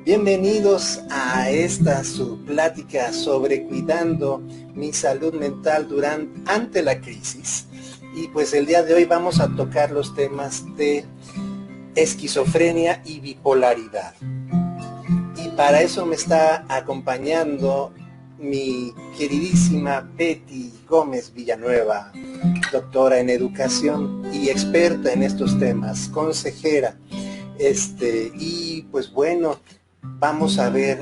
Bienvenidos a esta su plática sobre cuidando mi salud mental ante la crisis. Y pues el día de hoy vamos a tocar los temas de esquizofrenia y bipolaridad. Y para eso me está acompañando mi queridísima Betty Gómez Villanueva, doctora en educación y experta en estos temas, consejera. Y pues bueno, vamos a ver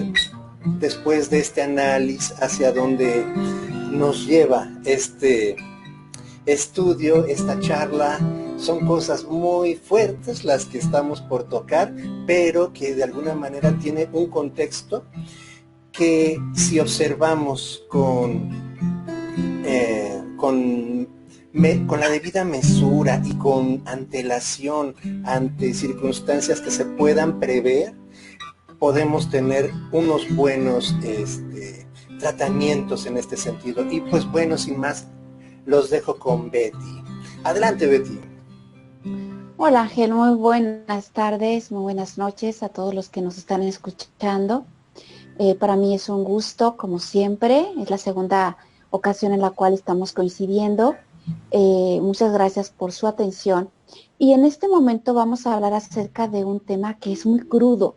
después de este análisis hacia dónde nos lleva este estudio, esta charla. Son cosas muy fuertes las que estamos por tocar, pero que de alguna manera tiene un contexto que si observamos con la debida mesura y con antelación ante circunstancias que se puedan prever, podemos tener unos buenos tratamientos en este sentido. Y pues bueno, sin más, los dejo con Betty. Adelante, Betty. Hola Ángel, muy buenas tardes, muy buenas noches a todos los que nos están escuchando. Para mí es un gusto, como siempre, es la segunda ocasión en la cual estamos coincidiendo. Muchas gracias por su atención. Y en este momento vamos a hablar acerca de un tema que es muy crudo.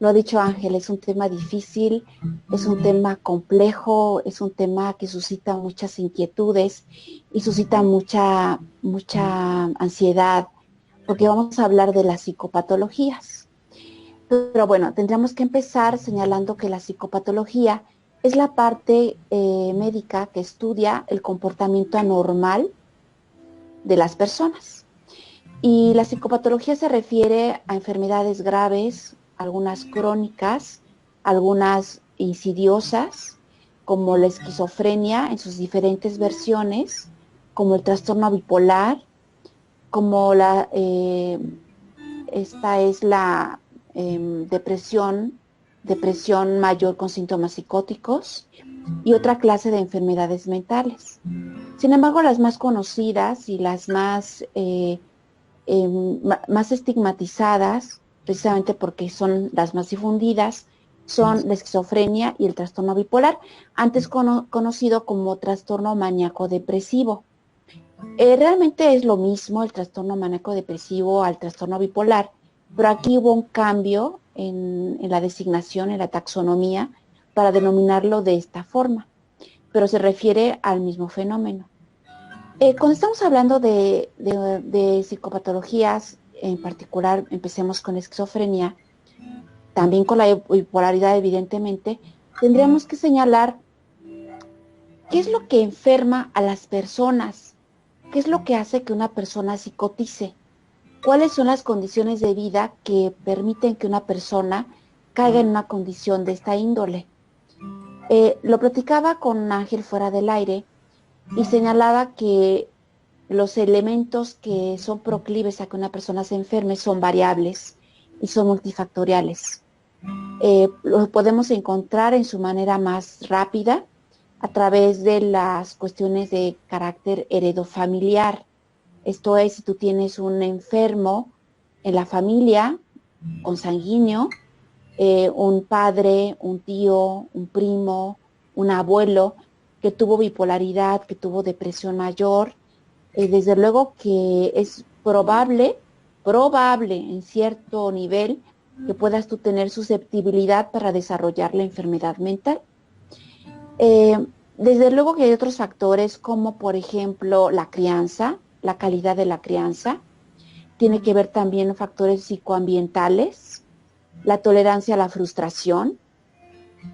Lo ha dicho Ángel, es un tema difícil, es un tema complejo, es un tema que suscita muchas inquietudes y suscita mucha ansiedad, porque vamos a hablar de las psicopatologías. Pero bueno, tendríamos que empezar señalando que la psicopatología es la parte médica que estudia el comportamiento anormal de las personas. Y la psicopatología se refiere a enfermedades graves, algunas crónicas, algunas insidiosas, como la esquizofrenia en sus diferentes versiones, como el trastorno bipolar, como esta es la depresión mayor con síntomas psicóticos y otra clase de enfermedades mentales. Sin embargo, las más conocidas y las más estigmatizadas, precisamente porque son las más difundidas, son la esquizofrenia y el trastorno bipolar, antes conocido como trastorno maníaco-depresivo. Realmente es lo mismo el trastorno maníaco-depresivo al trastorno bipolar, pero aquí hubo un cambio en la designación, en la taxonomía, para denominarlo de esta forma, pero se refiere al mismo fenómeno. Cuando estamos hablando de psicopatologías, en particular, empecemos con esquizofrenia, también con la bipolaridad, evidentemente, tendríamos que señalar qué es lo que enferma a las personas, qué es lo que hace que una persona psicotice, cuáles son las condiciones de vida que permiten que una persona caiga en una condición de esta índole. Lo platicaba con Ángel fuera del aire y señalaba que los elementos que son proclives a que una persona se enferme son variables y son multifactoriales. Lo podemos encontrar en su manera más rápida a través de las cuestiones de carácter heredofamiliar. Esto es, si tú tienes un enfermo en la familia consanguíneo, un padre, un tío, un primo, un abuelo que tuvo bipolaridad, que tuvo depresión mayor, desde luego que es probable en cierto nivel que puedas tú tener susceptibilidad para desarrollar la enfermedad mental. Desde luego que hay otros factores como por ejemplo la crianza, la calidad de la crianza, tiene que ver también factores psicoambientales, la tolerancia a la frustración,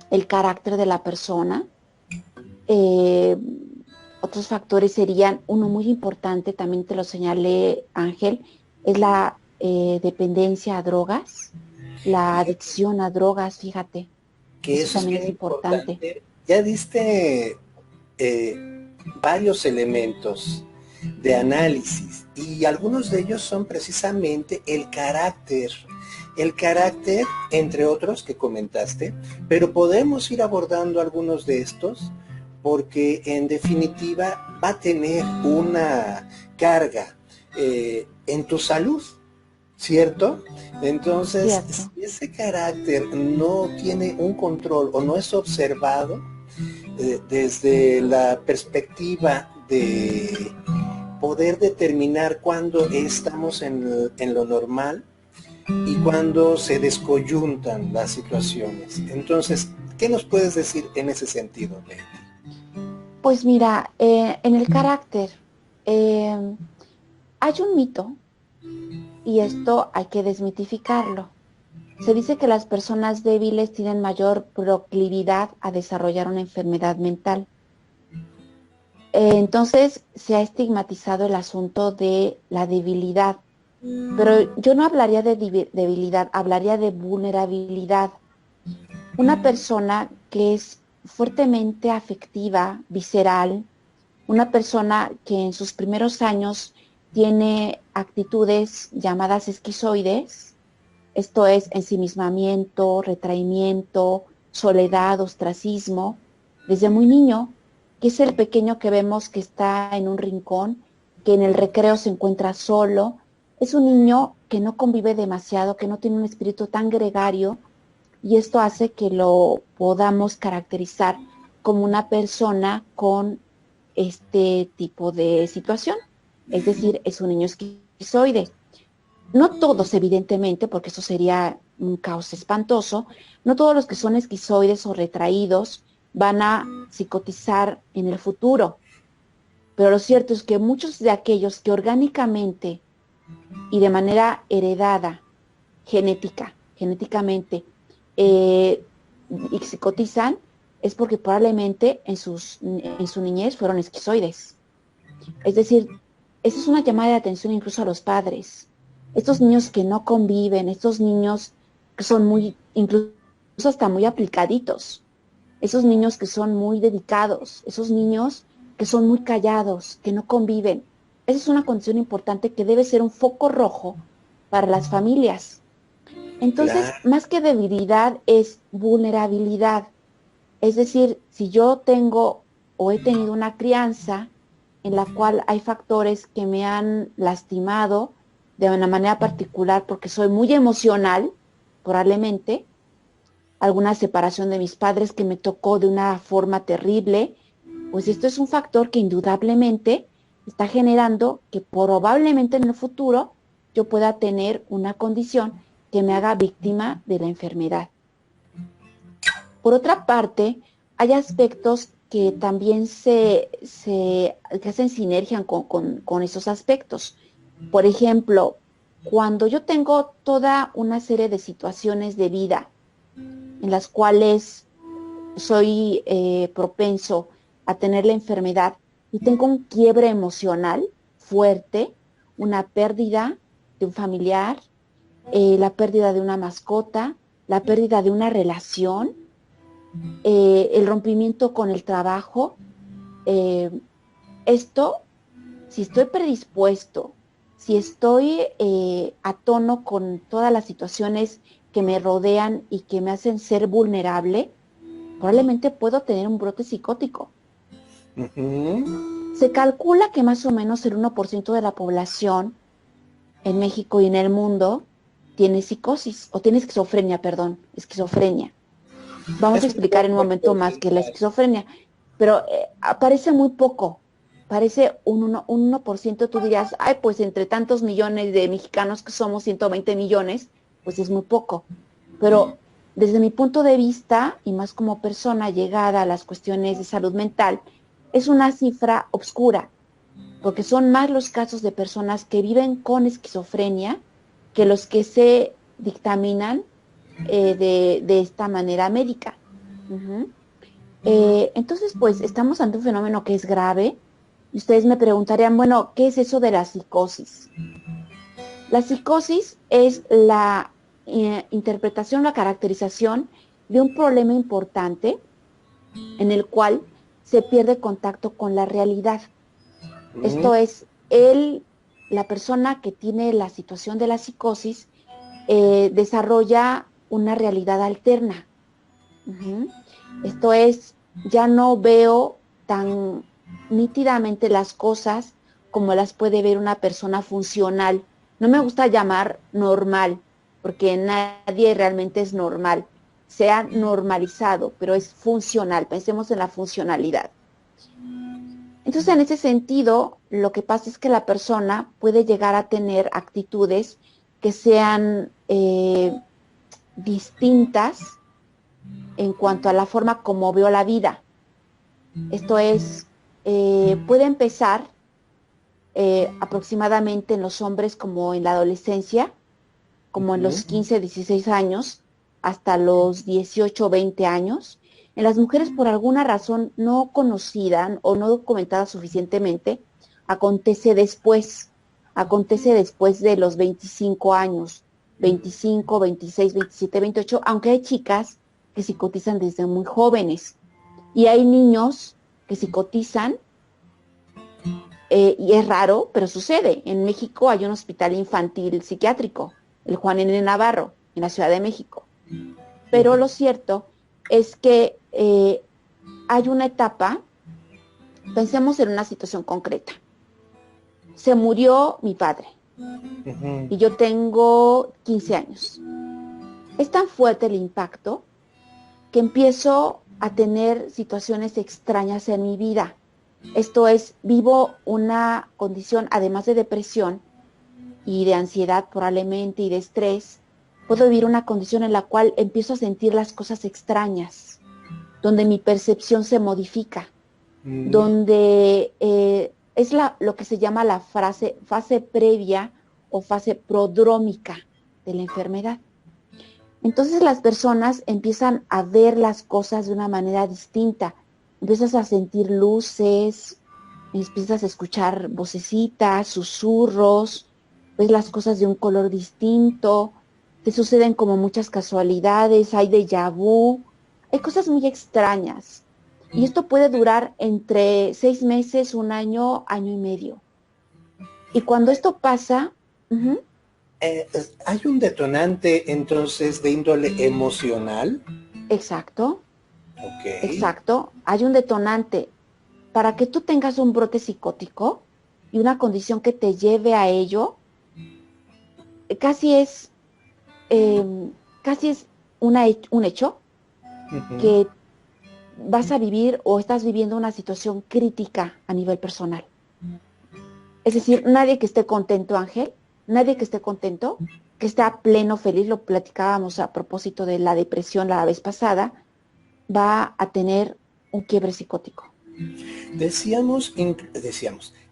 el carácter de la persona. Otros factores serían, uno muy importante, también te lo señalé Ángel, es la dependencia a drogas, la adicción a drogas, fíjate. Que eso es también bien es importante. Ya diste varios elementos de análisis y algunos de ellos son precisamente el carácter, entre otros que comentaste, pero podemos ir abordando algunos de estos porque en definitiva va a tener una carga en tu salud. ¿cierto? Entonces, Cierto. si ese carácter no tiene un control o no es observado desde la perspectiva de poder determinar cuándo estamos en lo normal y cuándo se descoyuntan las situaciones. Entonces, ¿qué nos puedes decir en ese sentido, Betty? Pues mira, en el carácter eh, hay un mito y esto hay que desmitificarlo. Se dice que las personas débiles tienen mayor proclividad a desarrollar una enfermedad mental. Entonces se ha estigmatizado el asunto de la debilidad, pero yo no hablaría de debilidad, hablaría de vulnerabilidad. Una persona que es fuertemente afectiva, visceral, una persona que en sus primeros años tiene actitudes llamadas esquizoides, esto es ensimismamiento, retraimiento, soledad, ostracismo, desde muy niño, que es el pequeño que vemos que está en un rincón, que en el recreo se encuentra solo, es un niño que no convive demasiado, que no tiene un espíritu tan gregario, y esto hace que lo podamos caracterizar como una persona con este tipo de situación. Es decir, es un niño esquizoide. No todos, evidentemente, porque eso sería un caos espantoso, no todos los que son esquizoides o retraídos van a psicotizar en el futuro, pero lo cierto es que muchos de aquellos que orgánicamente y de manera heredada, genéticamente, eh, y psicotizan, es porque probablemente en su niñez fueron esquizoides. Es decir, esa es una llamada de atención incluso a los padres. Estos niños que no conviven, estos niños que son muy, incluso hasta muy aplicaditos, esos niños que son muy dedicados, esos niños que son muy callados, que no conviven. Esa es una condición importante que debe ser un foco rojo para las familias. Entonces, Claro. más que debilidad, es vulnerabilidad. Es decir, si yo tengo o he tenido una crianza en la cual hay factores que me han lastimado de una manera particular porque soy muy emocional, probablemente, alguna separación de mis padres que me tocó de una forma terrible, pues esto es un factor que indudablemente está generando que probablemente en el futuro yo pueda tener una condición que me haga víctima de la enfermedad. Por otra parte, hay aspectos que también que hacen sinergia con esos aspectos. Por ejemplo, cuando yo tengo toda una serie de situaciones de vida en las cuales soy propenso a tener la enfermedad y tengo un quiebre emocional fuerte, una pérdida de un familiar, la pérdida de una mascota, la pérdida de una relación, el rompimiento con el trabajo. eh, Esto, si estoy predispuesto, si estoy a tono con todas las situaciones que me rodean y que me hacen ser vulnerable, probablemente puedo tener un brote psicótico. Ujú. Se calcula que más o menos el 1% de la población en México y en el mundo tiene psicosis, o tiene esquizofrenia, perdón, esquizofrenia. Vamos a Es un explicar en un poco el momento más que la porcentaje. esquizofrenia, pero parece muy poco, parece un 1%, tú dirías, ay, pues entre tantos millones de mexicanos que somos, 120 millones, pues es muy poco. Pero desde mi punto de vista, y más como persona llegada a las cuestiones de salud mental, es una cifra obscura, porque son más los casos de personas que viven con esquizofrenia que los que se dictaminan de esta manera médica. Uh-huh. Entonces, pues estamos ante un fenómeno que es grave. Y ustedes me preguntarían, bueno, ¿qué es eso de la psicosis? La psicosis es la interpretación, la caracterización de un problema importante en el cual se pierde contacto con la realidad. Ujú. Esto es, la persona que tiene la situación de la psicosis desarrolla una realidad alterna. Uh-huh. Esto es, ya no veo tan nítidamente las cosas como las puede ver una persona funcional. no me gusta llamar normal, porque nadie realmente es normal, se ha normalizado, pero es funcional, pensemos en la funcionalidad. Entonces, en ese sentido, lo que pasa es que la persona puede llegar a tener actitudes que sean distintas en cuanto a la forma como veo la vida. Esto es, puede empezar aproximadamente en los hombres como en la adolescencia, como en los 15, 16 años, hasta los 18, 20 años. En las mujeres, por alguna razón no conocida o no documentada suficientemente, acontece después de los 25 años, 25, 26, 27, 28, aunque hay chicas que psicotizan desde muy jóvenes y hay niños que psicotizan y es raro, pero sucede. En México hay un hospital infantil psiquiátrico, el Juan N. Navarro, en la Ciudad de México. Pero lo cierto es que hay una etapa, pensemos en una situación concreta. Se murió mi padre y yo tengo 15 años. Es tan fuerte el impacto que empiezo a tener situaciones extrañas en mi vida. Esto es, vivo una condición, además de depresión y de ansiedad probablemente y de estrés, puedo vivir una condición en la cual empiezo a sentir las cosas extrañas, donde mi percepción se modifica, donde es lo que se llama la fase previa o fase prodrómica de la enfermedad. Entonces las personas empiezan a ver las cosas de una manera distinta, empiezas a sentir luces, empiezas a escuchar vocecitas, susurros, ves las cosas de un color distinto, te suceden como muchas casualidades, hay déjà vu, hay cosas muy extrañas. Y esto puede durar entre 6 meses, un año, año y medio. Y cuando esto pasa, ¿hay un detonante entonces de índole emocional? exacto, Ok. exacto, hay un detonante. Para que tú tengas un brote psicótico y una condición que te lleve a ello, casi es, casi es un hecho que vas a vivir o estás viviendo una situación crítica a nivel personal. Es decir, nadie que esté contento, Ángel, nadie que esté contento, que esté a pleno feliz, lo platicábamos a propósito de la depresión la vez pasada, va a tener un quiebre psicótico. Decíamos,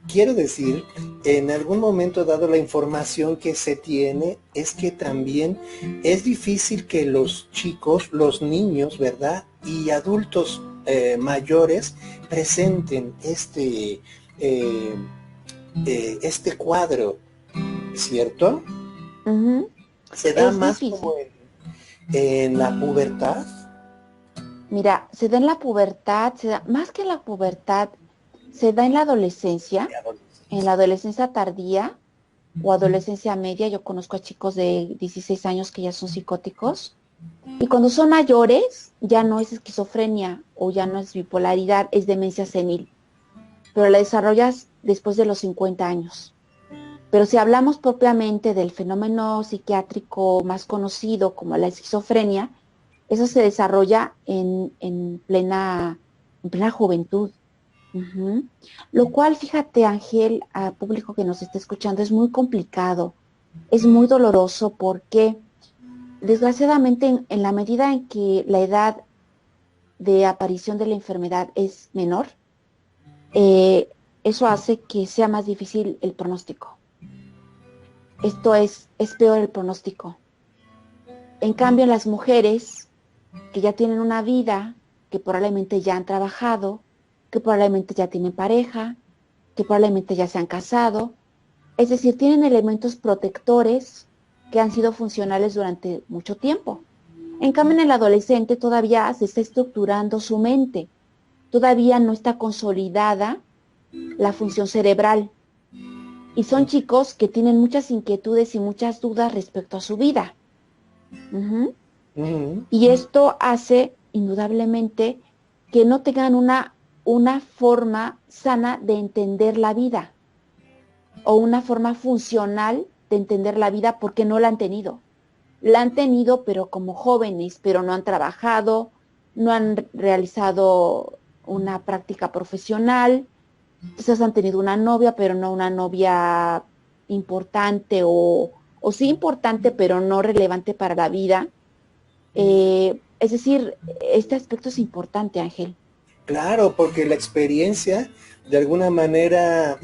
quiero decir, en algún momento dado la información que se tiene es que también es difícil que los chicos, los niños, ¿verdad? Y adultos mayores presenten este cuadro, ¿cierto? Se da Es más como difícil. en la pubertad. Mira, se da en la pubertad, se da, más que en la pubertad, se da en la adolescencia tardía o adolescencia media. Yo conozco a chicos de 16 años que ya son psicóticos. Y cuando son mayores, ya no es esquizofrenia o ya no es bipolaridad, es demencia senil. Pero la desarrollas después de los 50 años. Pero si hablamos propiamente del fenómeno psiquiátrico más conocido como la esquizofrenia, eso se desarrolla en plena juventud. Lo cual, fíjate, Ángel, al público que nos está escuchando, es muy complicado, es muy doloroso porque, desgraciadamente, en la medida en que la edad de aparición de la enfermedad es menor, eh, eso hace que sea más difícil el pronóstico. Esto es peor el pronóstico. En cambio, en las mujeres que ya tienen una vida, que probablemente ya han trabajado, que probablemente ya tienen pareja, que probablemente ya se han casado, es decir, tienen elementos protectores que han sido funcionales durante mucho tiempo. En cambio, en el adolescente todavía se está estructurando su mente, todavía no está consolidada la función cerebral. Y son chicos que tienen muchas inquietudes y muchas dudas respecto a su vida. Y esto hace indudablemente que no tengan una forma sana de entender la vida o una forma funcional de entender la vida porque no la han tenido. La han tenido, pero como jóvenes, pero no han trabajado, no han realizado una práctica profesional, quizás han tenido una novia, pero no una novia importante o sí importante, pero no relevante para la vida. Es decir, este aspecto es importante, Ángel. Claro, porque la experiencia de alguna manera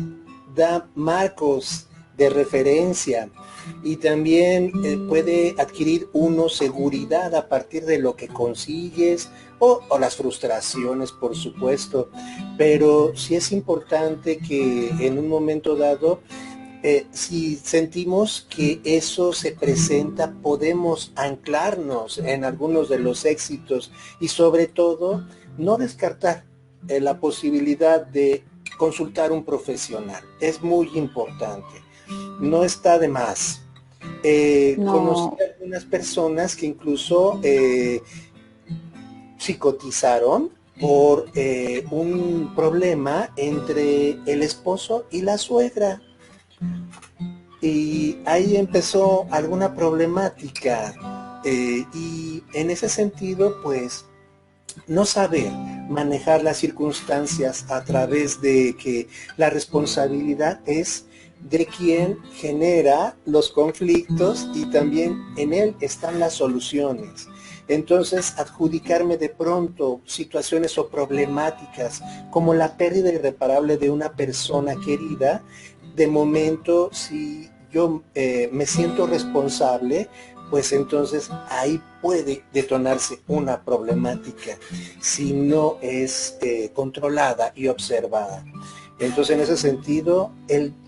da marcos de referencia y también puede adquirir uno seguridad a partir de lo que consigues o las frustraciones, por supuesto, pero sí es importante que en un momento dado si sentimos que eso se presenta, podemos anclarnos en algunos de los éxitos y sobre todo no descartar la posibilidad de consultar un profesional. Es muy importante. No está de más. Conocí No, a algunas personas que incluso psicotizaron por un problema entre el esposo y la suegra. Y ahí empezó alguna problemática y en ese sentido pues no saber manejar las circunstancias a través de que la responsabilidad es de quien genera los conflictos y también en él están las soluciones. Entonces, adjudicarme de pronto situaciones o problemáticas como la pérdida irreparable de una persona querida, de momento, si yo me siento responsable, pues entonces ahí puede detonarse una problemática si no es controlada y observada. Entonces, en ese sentido,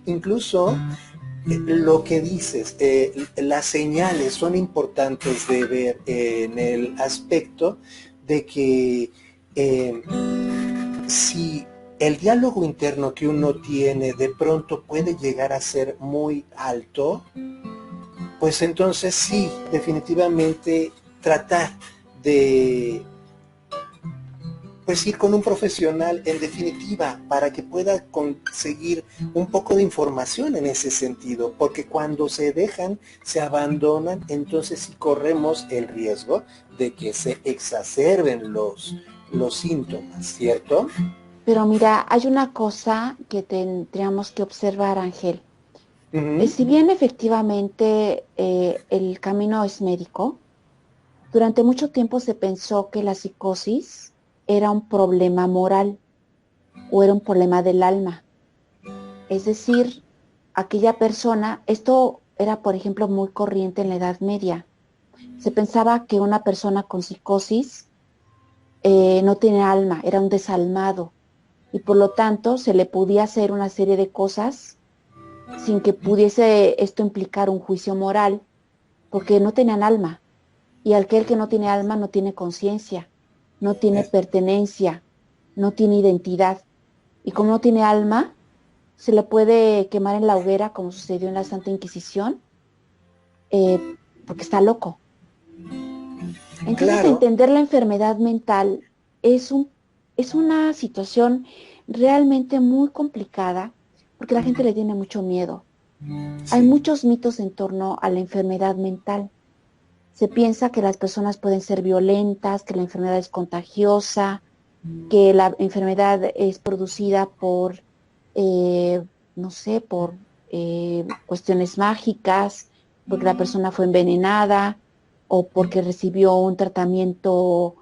incluso lo que dices, las señales son importantes de ver en el aspecto de que si el diálogo interno que uno tiene de pronto puede llegar a ser muy alto, pues entonces sí, definitivamente tratar de pues ir con un profesional en definitiva para que pueda conseguir un poco de información en ese sentido, porque cuando se dejan, se abandonan, entonces sí corremos el riesgo de que se exacerben los síntomas, ¿cierto? pero mira, hay una cosa que tendríamos que observar, Ángel. Ujú. Si bien efectivamente el camino es médico, durante mucho tiempo se pensó que la psicosis era un problema moral o era un problema del alma. Es decir, aquella persona, esto era, por ejemplo, muy corriente en la Edad Media. Se pensaba que una persona con psicosis no tiene alma, era un desalmado y por lo tanto se le podía hacer una serie de cosas sin que pudiese esto implicar un juicio moral, porque no tenían alma. Y aquel que no tiene alma no tiene conciencia, no tiene Es- pertenencia, no tiene identidad. Y como no tiene alma, se le puede quemar en la hoguera, como sucedió en la Santa Inquisición, porque está loco. Entonces, claro, entender la enfermedad mental es, es una situación realmente muy complicada, porque la gente le tiene mucho miedo. Hay sí, muchos mitos en torno a la enfermedad mental. Se piensa que las personas pueden ser violentas, que la enfermedad es contagiosa, que la enfermedad es producida por, eh, no sé, por cuestiones mágicas, porque la persona fue envenenada o porque recibió un tratamiento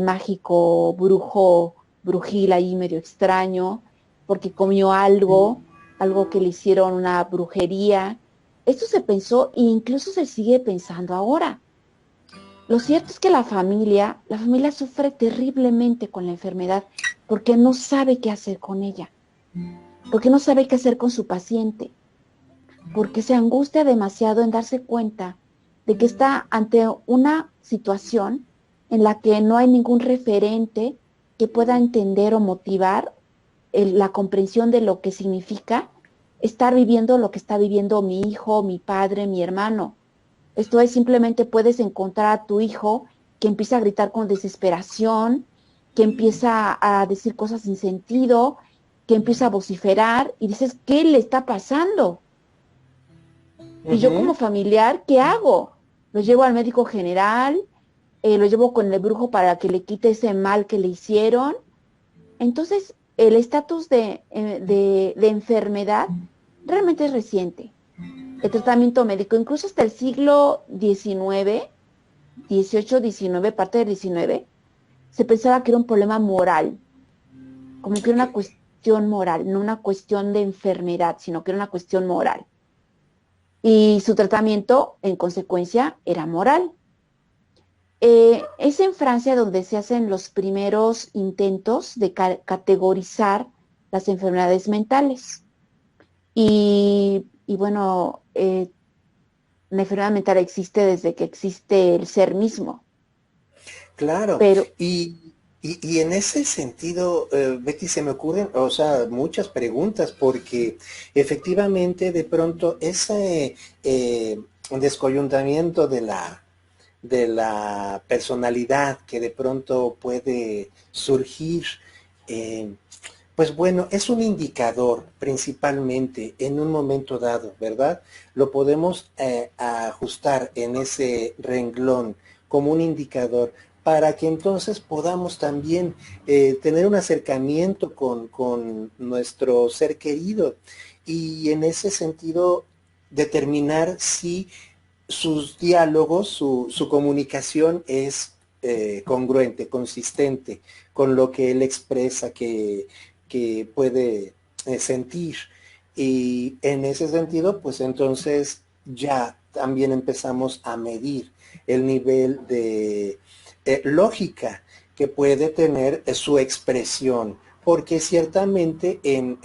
mágico, brujo, brujil ahí medio extraño, porque comió algo, algo que le hicieron una brujería. Esto se pensó e incluso se sigue pensando ahora. Lo cierto es que la familia sufre terriblemente con la enfermedad porque no sabe qué hacer con ella, porque no sabe qué hacer con su paciente, porque se angustia demasiado en darse cuenta de que está ante una situación en la que no hay ningún referente que pueda entender o motivar la comprensión de lo que significa estar viviendo lo que está viviendo mi hijo, mi padre, mi hermano. Esto es simplemente puedes encontrar a tu hijo que empieza a gritar con desesperación, que empieza a decir cosas sin sentido, que empieza a vociferar y dices, ¿qué le está pasando? Y yo como Ujú. familiar, ¿qué hago? Lo llevo al médico general, lo llevo con el brujo para que le quite ese mal que le hicieron. Entonces, el estatus de enfermedad realmente es reciente. El tratamiento médico, incluso hasta el siglo XIX, XVIII, XIX, parte del XIX, se pensaba que era un problema moral, como que era una cuestión moral, no una cuestión de enfermedad, sino que era una cuestión moral. Y su tratamiento, en consecuencia, era moral. Es en Francia donde se hacen los primeros intentos de categorizar las enfermedades mentales. Y bueno, la enfermedad mental existe desde que existe el ser mismo, Claro, pero y en ese sentido, Betty, se me ocurren, o sea, muchas preguntas, porque efectivamente de pronto ese descoyuntamiento de la personalidad que de pronto puede surgir, eh, pues bueno, es un indicador principalmente en un momento dado, ¿verdad? Lo podemos ajustar en ese renglón como un indicador para que entonces podamos también tener un acercamiento con nuestro ser querido y en ese sentido determinar si sus diálogos, su comunicación es congruente, consistente con lo que él expresa que puede sentir. Y en ese sentido, pues entonces ya también empezamos a medir el nivel de lógica que puede tener su expresión, porque ciertamente en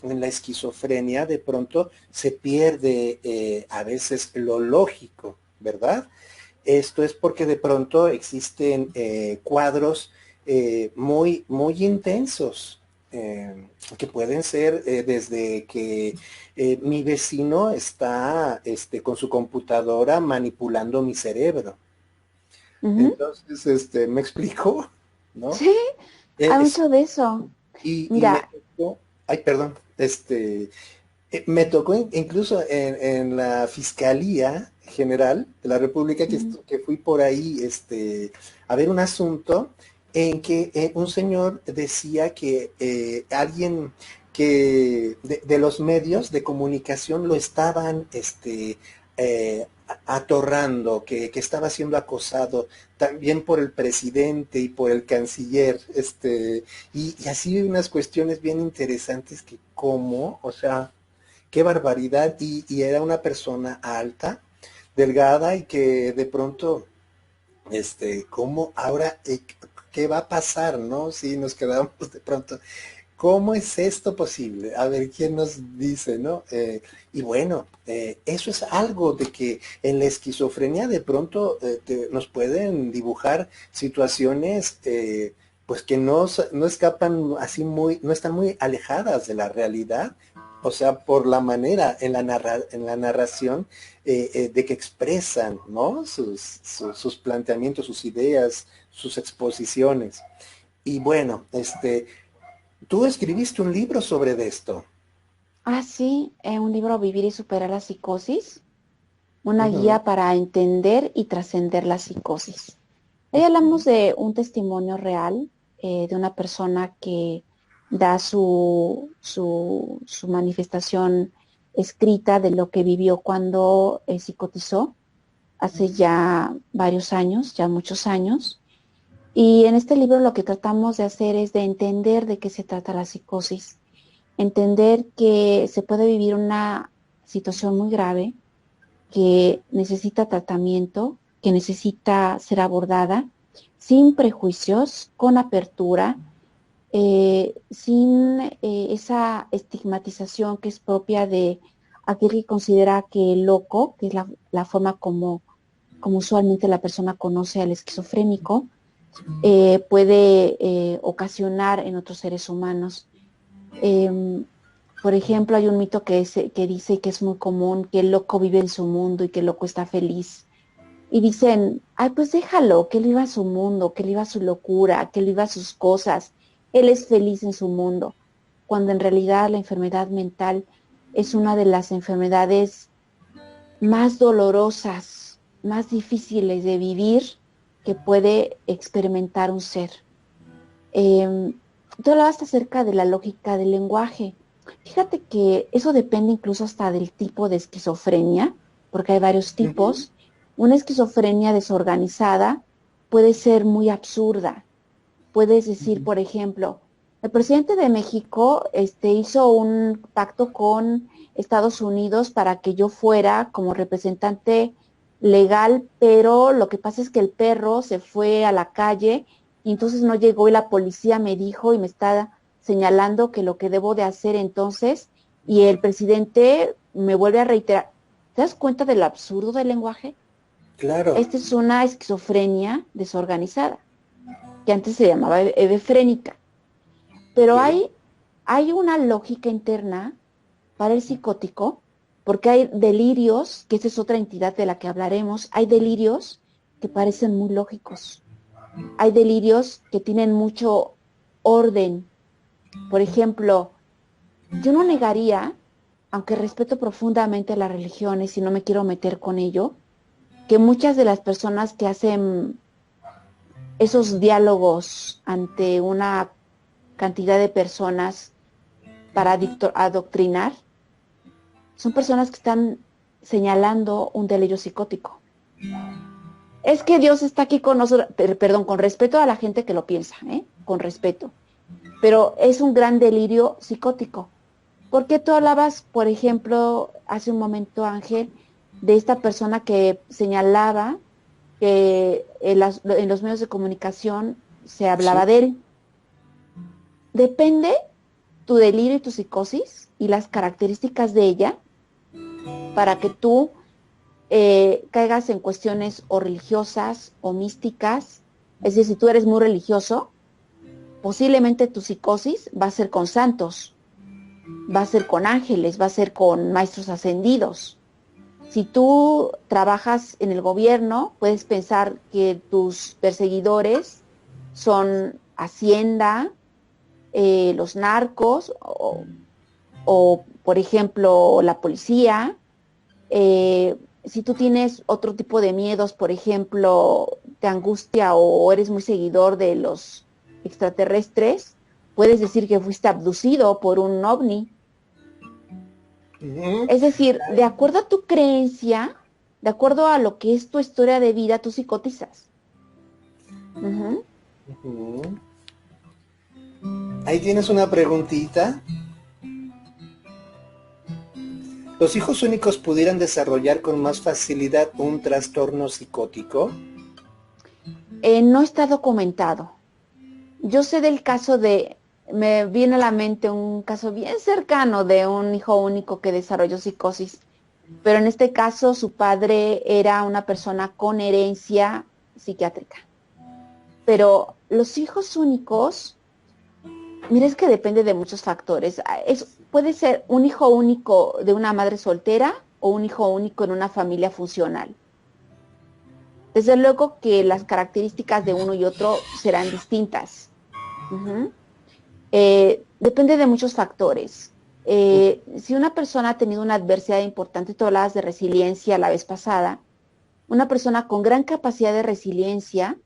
la esquizofrenia de pronto se pierde a veces lo lógico, ¿verdad? Esto es porque de pronto existen cuadros muy intensos, que pueden ser desde que mi vecino está con su computadora manipulando mi cerebro. ujú, Entonces, ¿me explico? ¿No? sí, hay Es, mucho de eso. y me Mira, tocó, ay, perdón, me tocó incluso en la Fiscalía General de la República ujú, que fui por ahí a ver un asunto en que un señor decía que alguien de los medios de comunicación lo estaban atorrando, que estaba siendo acosado también por el presidente y por el canciller, y así unas cuestiones bien interesantes que cómo, o sea, qué barbaridad, y era una persona alta, delgada, y que de pronto, cómo ahora, qué va a pasar, ¿no? Si nos quedamos de pronto, ¿cómo es esto posible? A ver, ¿quién nos dice, no? Y bueno, eso es algo de que en la esquizofrenia de pronto nos pueden dibujar situaciones, pues que no escapan así muy, no están muy alejadas de la realidad. O sea, por la manera en la narración de que expresan, ¿no? Sus planteamientos, sus ideas, sus exposiciones. Y bueno, tú escribiste un libro sobre esto. sí, un libro Vivir y superar la psicosis, una Ujú, guía para entender y trascender la psicosis. Ahí hablamos de un testimonio real de una persona que da su manifestación escrita de lo que vivió cuando psicotizó hace ya varios años, ya muchos años. Y en este libro lo que tratamos de hacer es de entender de qué se trata la psicosis, entender que se puede vivir una situación muy grave, que necesita tratamiento, que necesita ser abordada sin prejuicios, con apertura, sin esa estigmatización que es propia de aquel que considera que el loco, que es la forma como usualmente la persona conoce al esquizofrénico, puede ocasionar en otros seres humanos. Eh, por ejemplo, hay un mito que dice que es muy común que el loco vive en su mundo y que el loco está feliz. Y dicen, ay, pues déjalo, que él viva su mundo, que él viva su locura, que él viva sus cosas. Él es feliz en su mundo. Cuando en realidad la enfermedad mental es una de las enfermedades más dolorosas, más difíciles de vivir que puede experimentar un ser. Tú hablabas acerca de la lógica del lenguaje. Fíjate que eso depende incluso hasta del tipo de esquizofrenia, porque hay varios Ujú, tipos. Una esquizofrenia desorganizada puede ser muy absurda. Puedes decir, ujú. por ejemplo, el presidente de México hizo un pacto con Estados Unidos para que yo fuera como representante legal, pero lo que pasa es que el perro se fue a la calle y entonces no llegó y la policía me dijo y me está señalando que lo que debo de hacer entonces, y el presidente me vuelve a reiterar. ¿Te das cuenta del absurdo del lenguaje? Claro. Esta es una esquizofrenia desorganizada, que antes se llamaba hebefrénica. Ok. Pero hay una lógica interna para el psicótico, porque hay delirios, que esa es otra entidad de la que hablaremos, hay delirios que parecen muy lógicos, hay delirios que tienen mucho orden. Por ejemplo, yo no negaría, aunque respeto profundamente las religiones y no me quiero meter con ello, que muchas de las personas que hacen esos diálogos ante una cantidad de personas para adoctrinar, son personas que están señalando un delirio psicótico. Es que Dios está aquí con nosotros, perdón, con respeto a la gente que lo piensa, con respeto, pero es un gran delirio psicótico. ¿Por qué tú hablabas, por ejemplo, hace un momento, Ángel, de esta persona que señalaba que en los medios de comunicación se hablaba Sí. de él? Depende tu delirio y tu psicosis y las características de ella para que tú caigas en cuestiones o religiosas o místicas. Es decir, si tú eres muy religioso, posiblemente tu psicosis va a ser con santos, va a ser con ángeles, va a ser con maestros ascendidos. Si tú trabajas en el gobierno, puedes pensar que tus perseguidores son Hacienda, los narcos o, por ejemplo, la policía. Si tú tienes otro tipo de miedos, por ejemplo, te angustia o eres muy seguidor de los extraterrestres, puedes decir que fuiste abducido por un ovni. Ujú, Es decir, de acuerdo a tu creencia, de acuerdo a lo que es tu historia de vida, tú psicotizas. Ujú. ujú. Ahí tienes una preguntita. ¿Los hijos únicos pudieran desarrollar con más facilidad un trastorno psicótico? No está documentado. Yo sé del caso me viene a la mente un caso bien cercano de un hijo único que desarrolló psicosis, pero en este caso su padre era una persona con herencia psiquiátrica. Pero los hijos únicos, mira, es que depende de muchos factores. Puede ser un hijo único de una madre soltera o un hijo único en una familia funcional. Desde luego que las características de uno y otro serán distintas. Ujú. Depende de muchos factores. Si una persona ha tenido una adversidad importante, tú hablabas de resiliencia la vez pasada, una persona con gran capacidad de resiliencia,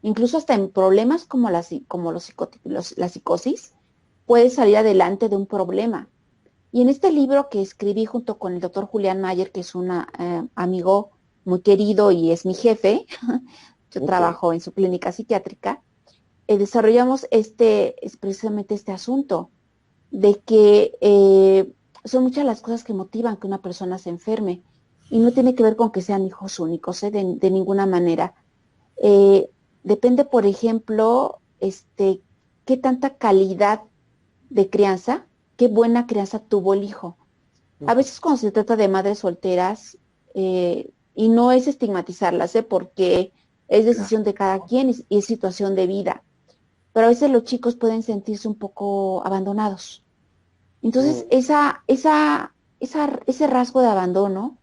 incluso hasta en problemas como la psicosis, puede salir adelante de un problema. Y en este libro que escribí junto con el doctor Julián Mayer, que es un amigo muy querido y es mi jefe, yo Ok. trabajo en su clínica psiquiátrica, desarrollamos es precisamente este asunto de que son muchas las cosas que motivan que una persona se enferme y no tiene que ver con que sean hijos únicos, de ninguna manera. Eh, Depende, por ejemplo, qué tanta calidad de crianza, qué buena crianza tuvo el hijo. A Ujú. veces cuando se trata de madres solteras, y no es estigmatizarlas, porque es Claro. decisión de cada quien y es situación de vida, pero a veces los chicos pueden sentirse un poco abandonados. Entonces, Mm, ese rasgo de abandono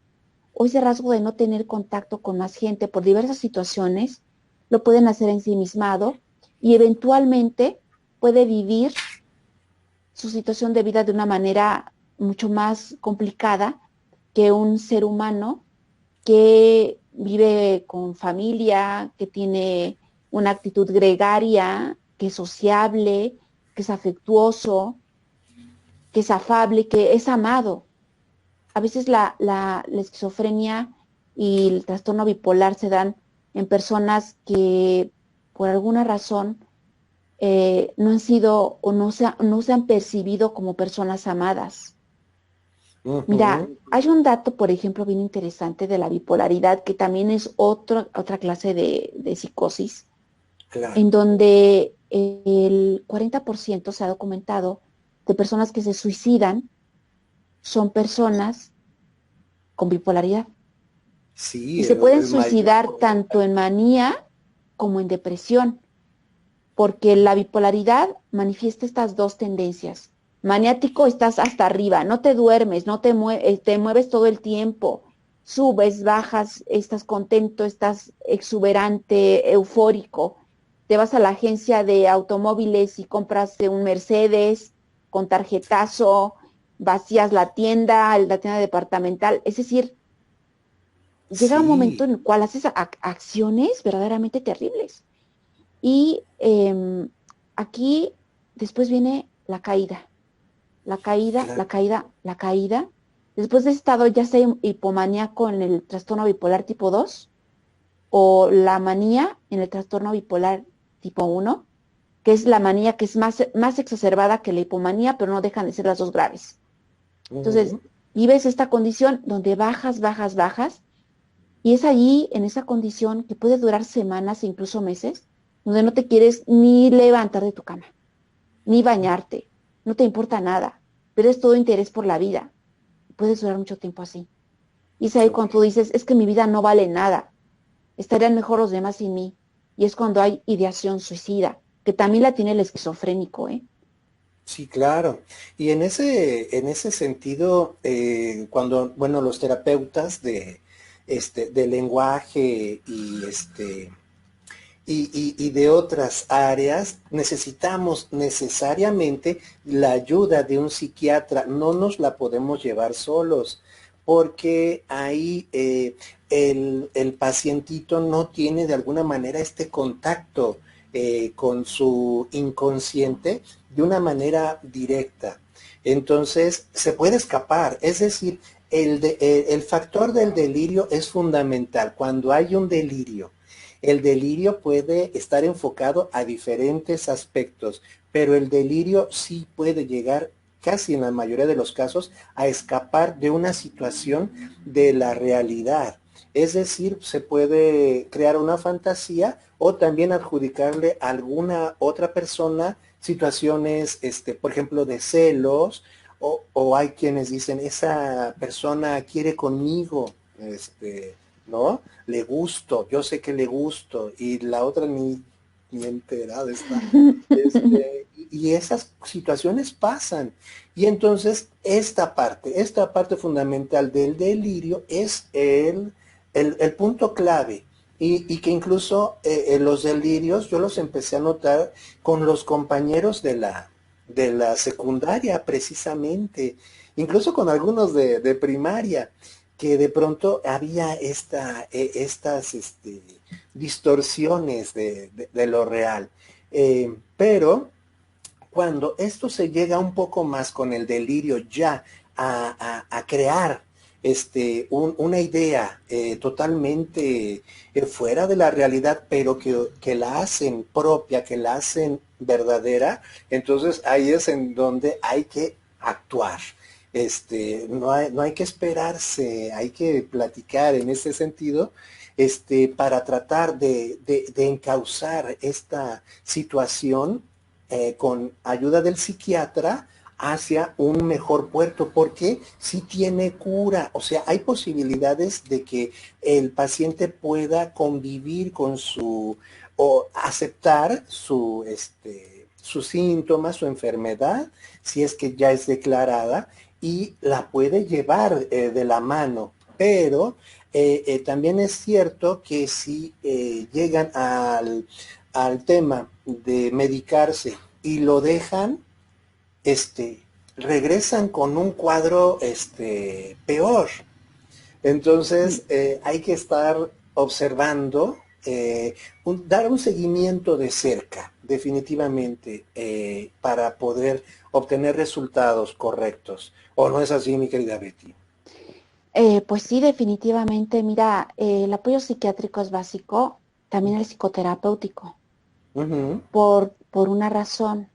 o ese rasgo de no tener contacto con más gente por diversas situaciones, lo pueden hacer ensimismado y eventualmente puede vivir su situación de vida de una manera mucho más complicada que un ser humano que vive con familia, que tiene una actitud gregaria, que es sociable, que es afectuoso, que es afable, que es amado. A veces la esquizofrenia y el trastorno bipolar se dan en personas que por alguna razón no han sido o no se han percibido como personas amadas. Mira, hay un dato, por ejemplo, bien interesante de la bipolaridad, que también es otra clase de psicosis, Claro. en donde el 40% se ha documentado de personas que se suicidan son personas con bipolaridad. Sí, Y se pueden el mayor. suicidar tanto en manía como en depresión, porque la bipolaridad manifiesta estas dos tendencias. Maniático, estás hasta arriba, no te duermes, no te mueves todo el tiempo, subes, bajas, estás contento, estás exuberante, eufórico. Te vas a la agencia de automóviles y compras un Mercedes con tarjetazo, vacías la tienda departamental. Es decir, llega un momento Sí, en el cual haces acciones verdaderamente terribles. Y aquí después viene la caída, la caída, claro. la caída, la caída. Después de estado ya sea hipomaníaco en el trastorno bipolar tipo 2 o la manía en el trastorno bipolar tipo 1, que es la manía que es más exacerbada que la hipomanía, pero no dejan de ser las dos graves. Entonces, Ujú. vives esta condición donde bajas, bajas, bajas, y es allí, en esa condición, que puede durar semanas e incluso meses, donde no te quieres ni levantar de tu cama, ni bañarte, no te importa nada, pierdes todo interés por la vida. Puedes durar mucho tiempo así. Y es ahí Ok. cuando tú dices, es que mi vida no vale nada, estarían mejor los demás sin mí. Y es cuando hay ideación suicida, que también la tiene el esquizofrénico, ¿eh? Sí, claro. Y en ese sentido, cuando, bueno, los terapeutas de lenguaje y de otras áreas, necesitamos necesariamente la ayuda de un psiquiatra, no nos la podemos llevar solos, porque ahí el pacientito no tiene de alguna manera este contacto con su inconsciente de una manera directa. Entonces, se puede escapar, es decir, el factor del delirio es fundamental. Cuando hay un delirio, el delirio puede estar enfocado a diferentes aspectos, pero el delirio sí puede llegar, casi en la mayoría de los casos, a escapar de una situación de la realidad. Es decir, se puede crear una fantasía o también adjudicarle a alguna otra persona situaciones, por ejemplo, de celos, o hay quienes dicen, esa persona quiere conmigo, ¿no? Le gusto, yo sé que le gusto, y la otra ni enterada está. Y esas situaciones pasan. Y entonces esta parte fundamental del delirio es el punto clave. Y que incluso los delirios yo los empecé a notar con los compañeros de la secundaria precisamente, incluso con algunos de primaria, que de pronto había estas distorsiones de lo real. Pero cuando esto se llega un poco más con el delirio ya a crear una idea totalmente fuera de la realidad, pero que la hacen propia, que la hacen verdadera, entonces ahí es en donde hay que actuar. No hay que esperarse, hay que platicar en ese sentido, para tratar de encauzar esta situación con ayuda del psiquiatra hacia un mejor puerto, porque si tiene cura, o sea, hay posibilidades de que el paciente pueda convivir con o aceptar sus síntomas, su enfermedad, si es que ya es declarada, y la puede llevar de la mano. Pero también es cierto que si llegan al tema de medicarse y lo dejan, regresan con un cuadro peor, Entonces, hay que estar observando, dar un seguimiento de cerca, definitivamente, para poder obtener resultados correctos. ¿O no es así, mi querida Betty? Pues sí, definitivamente. Mira, el apoyo psiquiátrico es básico, también el psicoterapéutico, Ujú, por una razón.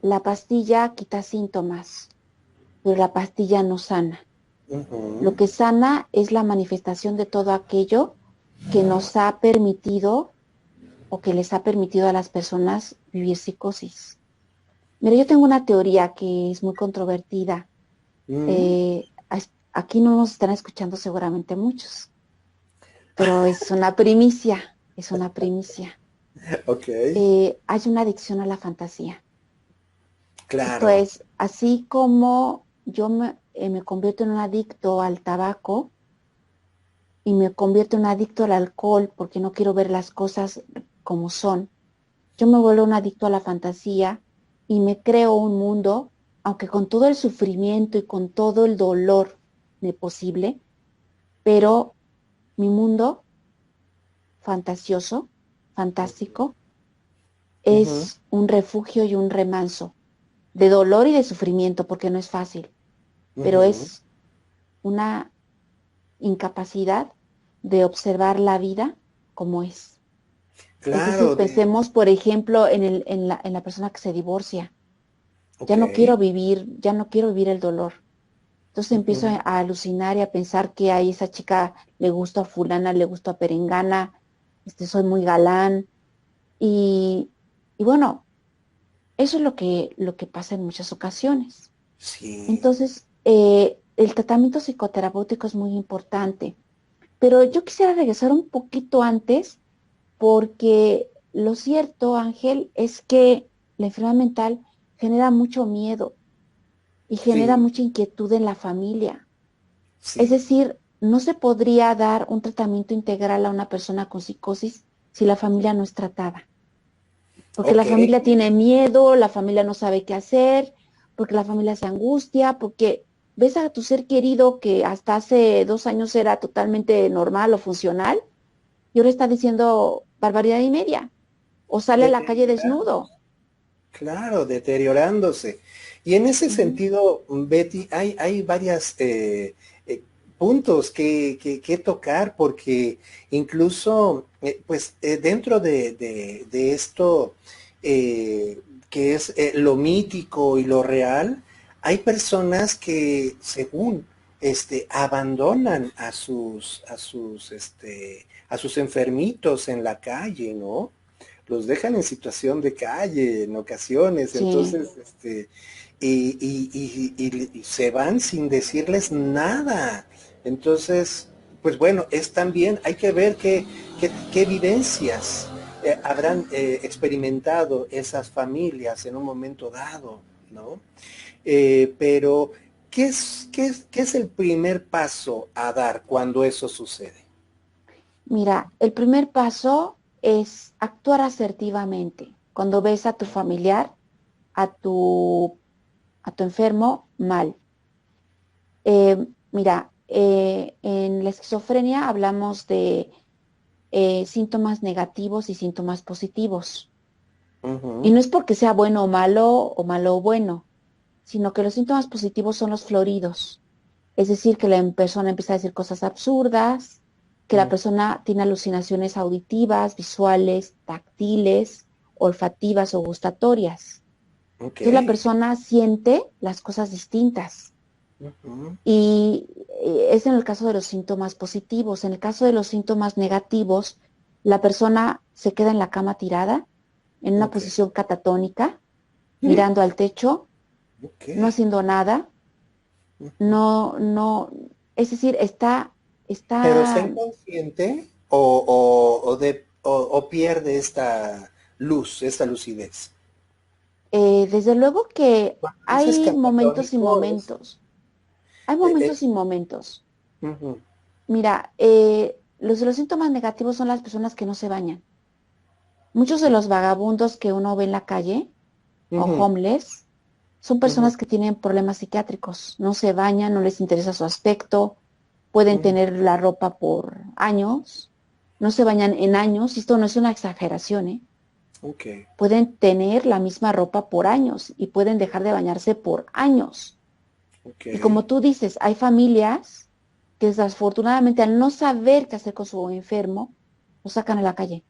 La pastilla quita síntomas, pero la pastilla no sana. Lo ujú. que sana es la manifestación de todo aquello que nos ha permitido o que les ha permitido a las personas vivir psicosis. Mira, yo tengo una teoría que es muy controvertida. Mm, Aquí no nos están escuchando seguramente muchos, pero es una primicia, es una primicia. ok, Hay una adicción a la fantasía. Esto claro. es, así como me convierto en un adicto al tabaco y me convierto en un adicto al alcohol porque no quiero ver las cosas como son, yo me vuelvo un adicto a la fantasía y me creo un mundo, aunque con todo el sufrimiento y con todo el dolor de posible, pero mi mundo fantasioso, fantástico, Ujú, es un refugio y un remanso de dolor y de sufrimiento, porque no es fácil, pero ujú. es una incapacidad de observar la vida como es. Es decir, Claro, pensemos, por ejemplo, en la persona que se divorcia. Ya ok. no quiero vivir, ya no quiero vivir el dolor. Entonces empiezo Ujú, a alucinar y a pensar que a esa chica le gusta a fulana, le gusta a perengana, soy muy galán. Y, y bueno, eso es lo que pasa en muchas ocasiones. sí, Entonces, el tratamiento psicoterapéutico es muy importante, pero yo quisiera regresar un poquito antes porque lo cierto, Ángel, es que la enfermedad mental genera mucho miedo y genera sí, mucha inquietud en la familia. Es sí. decir, no se podría dar un tratamiento integral a una persona con psicosis si la familia no es tratada, porque la Ok, familia tiene miedo, la familia no sabe qué hacer, porque la familia se angustia, porque ves a tu ser querido que hasta hace 2 años era totalmente normal o funcional y ahora está diciendo barbaridad y media o sale a la calle desnudo. deteriorándose. Claro, deteriorándose. Y en ese Ujú. sentido, Betty, hay varias puntos que tocar porque incluso, pues dentro de esto que es lo mítico y lo real, hay personas que según abandonan a sus enfermitos en la calle, ¿no? Los dejan en situación de calle en ocasiones, Sí, entonces, y se van sin decirles nada. Entonces, pues bueno, es también, hay que ver qué evidencias habrán experimentado esas familias en un momento dado, ¿no? Pero, qué es el primer paso a dar cuando eso sucede? mira, el primer paso es actuar asertivamente. Cuando ves a tu familiar, a tu, a tu enfermo mal. Mira, en la esquizofrenia hablamos de síntomas negativos y síntomas positivos. Y Ujú, no es porque sea bueno o malo o bueno, sino que los síntomas positivos son los floridos. Es decir, que la persona empieza a decir cosas absurdas, que la ujú, persona tiene alucinaciones auditivas, visuales, táctiles, olfativas o gustatorias. ok. Entonces la persona siente las cosas distintas. Ujú, Y es en el caso de los síntomas positivos. En el caso de los síntomas negativos, la persona se queda en la cama tirada, en una ok. posición catatónica, mirando al techo, Ok. no haciendo nada, Ujú. no, es decir, Pero está está, inconsciente o pierde esta luz, esta lucidez. desde luego que Cuando dices hay momentos y catatónico es... momentos, hay eh, momentos y momentos. ujú, Mira, los síntomas negativos son las personas que no se bañan. Muchos de los vagabundos que uno ve en la calle o ujú, homeless son ujú, personas que tienen problemas psiquiátricos, no se bañan, no les interesa su aspecto, pueden Mm, tener la ropa por años, no se bañan en años, y esto no es una exageración, ¿eh? ok, Pueden tener la misma ropa por años y pueden dejar de bañarse por años. ok. Y como tú dices, hay familias que desafortunadamente al no saber qué hacer con su enfermo, lo sacan a la calle.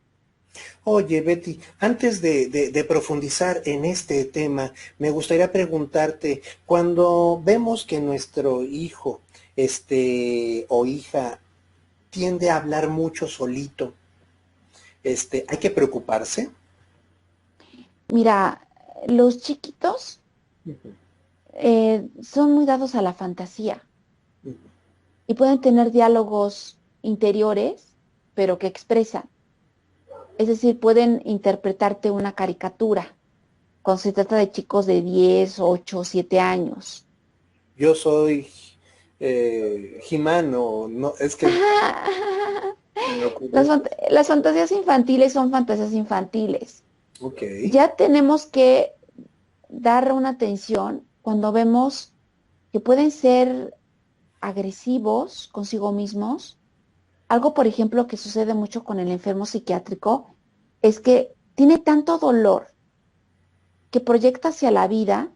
Oye, Betty, antes de profundizar en este tema, me gustaría preguntarte, cuando vemos que nuestro hijo, o hija tiende a hablar mucho solito, ¿hay que preocuparse? Mira, los chiquitos Ujú, son muy dados a la fantasía ujú. y pueden tener diálogos interiores, pero que expresan. Es decir, pueden interpretarte una caricatura cuando se trata de chicos de 10, 8, 7 años. Yo soy Jimano, no, es que se me ocurrió. Las fantasías infantiles son fantasías infantiles. Ok. Ya tenemos que dar una atención cuando vemos que pueden ser agresivos consigo mismos. Algo, por ejemplo, que sucede mucho con el enfermo psiquiátrico es que tiene tanto dolor que proyecta hacia la vida,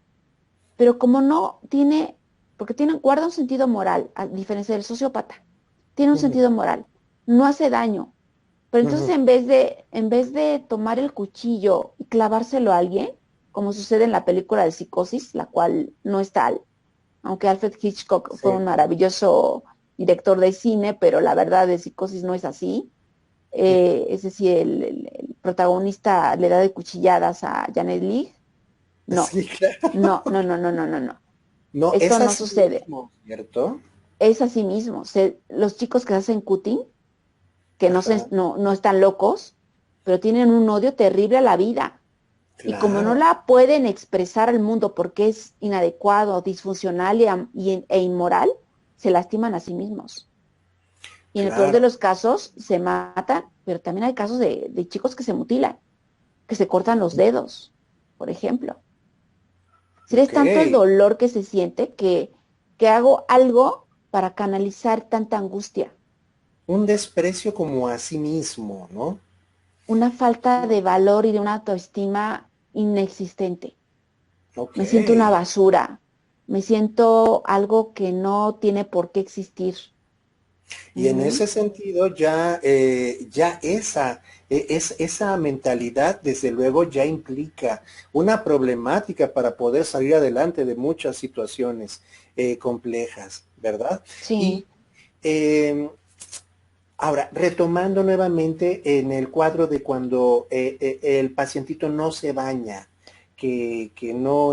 pero como no tiene, porque tiene, guarda un sentido moral, a diferencia del sociópata, tiene un Ujú, sentido moral, no hace daño. Pero entonces ujú. en vez de tomar el cuchillo y clavárselo a alguien, como sucede en la película de Psicosis, la cual no es tal, aunque Alfred Hitchcock fue un Sí. maravilloso director de cine, pero la verdad de Psicosis no es así. Es decir, el protagonista le da de cuchilladas a Janet Leigh. No, Sí, claro. no, no, no, no, no, no, no. No, Esto es no así sucede. mismo, ¿cierto? Es así mismo. Los chicos que hacen cutting, que Ajá, no están locos, pero tienen un odio terrible a la vida. Y como no claro, la pueden expresar al mundo porque es inadecuado, disfuncional e inmoral, se lastiman a sí mismos. Y en el peor de claro. los casos, se matan, pero también hay casos de chicos que se mutilan, que se cortan los dedos, por ejemplo. Si es Ok. tanto el dolor que se siente que hago algo para canalizar tanta angustia, Un desprecio como a sí mismo, ¿no? una falta de valor y de una autoestima inexistente. Ok. Me siento una basura, me siento algo que no tiene por qué existir. Y en Ujú. ese sentido ya esa mentalidad desde luego ya implica una problemática para poder salir adelante de muchas situaciones complejas, ¿verdad? Y Sí, eh, ahora, retomando nuevamente en el cuadro de cuando el pacientito no se baña, que no,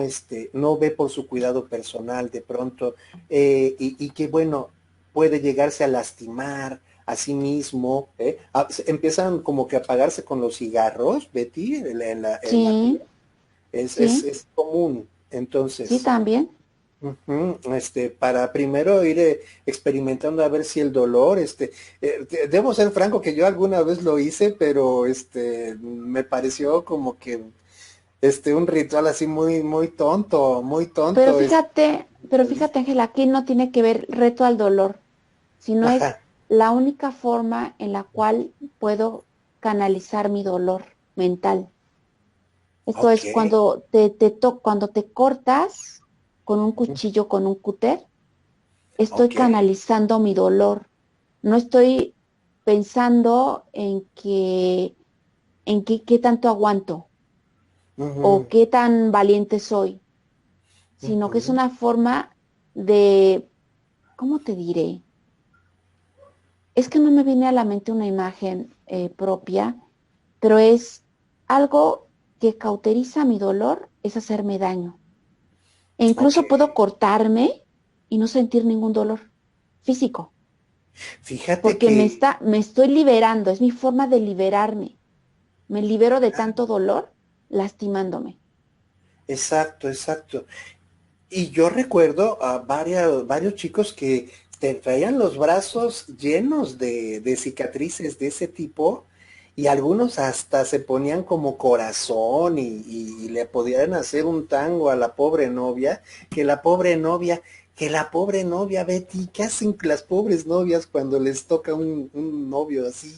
no ve por su cuidado personal de pronto, y que bueno, puede llegarse a lastimar a sí mismo, ¿eh? Empiezan como que a apagarse con los cigarros, Betty, en la piel. sí, Es, sí, es común. sí, Entonces, también. ujú, para primero ir experimentando a ver si el dolor, debo ser franco que yo alguna vez lo hice, pero me pareció como que un ritual así muy tonto, Pero fíjate, Ángela, aquí no tiene que ver reto al dolor, sino es ajá, la única forma en la cual puedo canalizar mi dolor mental. Esto ok, es cuando te cortas con un cuchillo, con un cúter, estoy ok, canalizando mi dolor. No estoy pensando en qué tanto aguanto o ujú, qué tan valiente soy, sino que es ujú, una forma de, ¿cómo te diré? Es que no me viene a la mente una imagen propia, pero es algo que cauteriza mi dolor, es hacerme daño. E ok. incluso puedo cortarme y no sentir ningún dolor físico, Fíjate porque que, me estoy liberando, es mi forma de liberarme. Me libero de tanto dolor lastimándome. exacto, exacto. Y yo recuerdo a varios chicos que te traían los brazos llenos de cicatrices de ese tipo y algunos hasta se ponían como corazón y le podían hacer un tango a la pobre novia, que la pobre novia que la pobre novia, Betty, ¿qué hacen las pobres novias cuando les toca un novio así,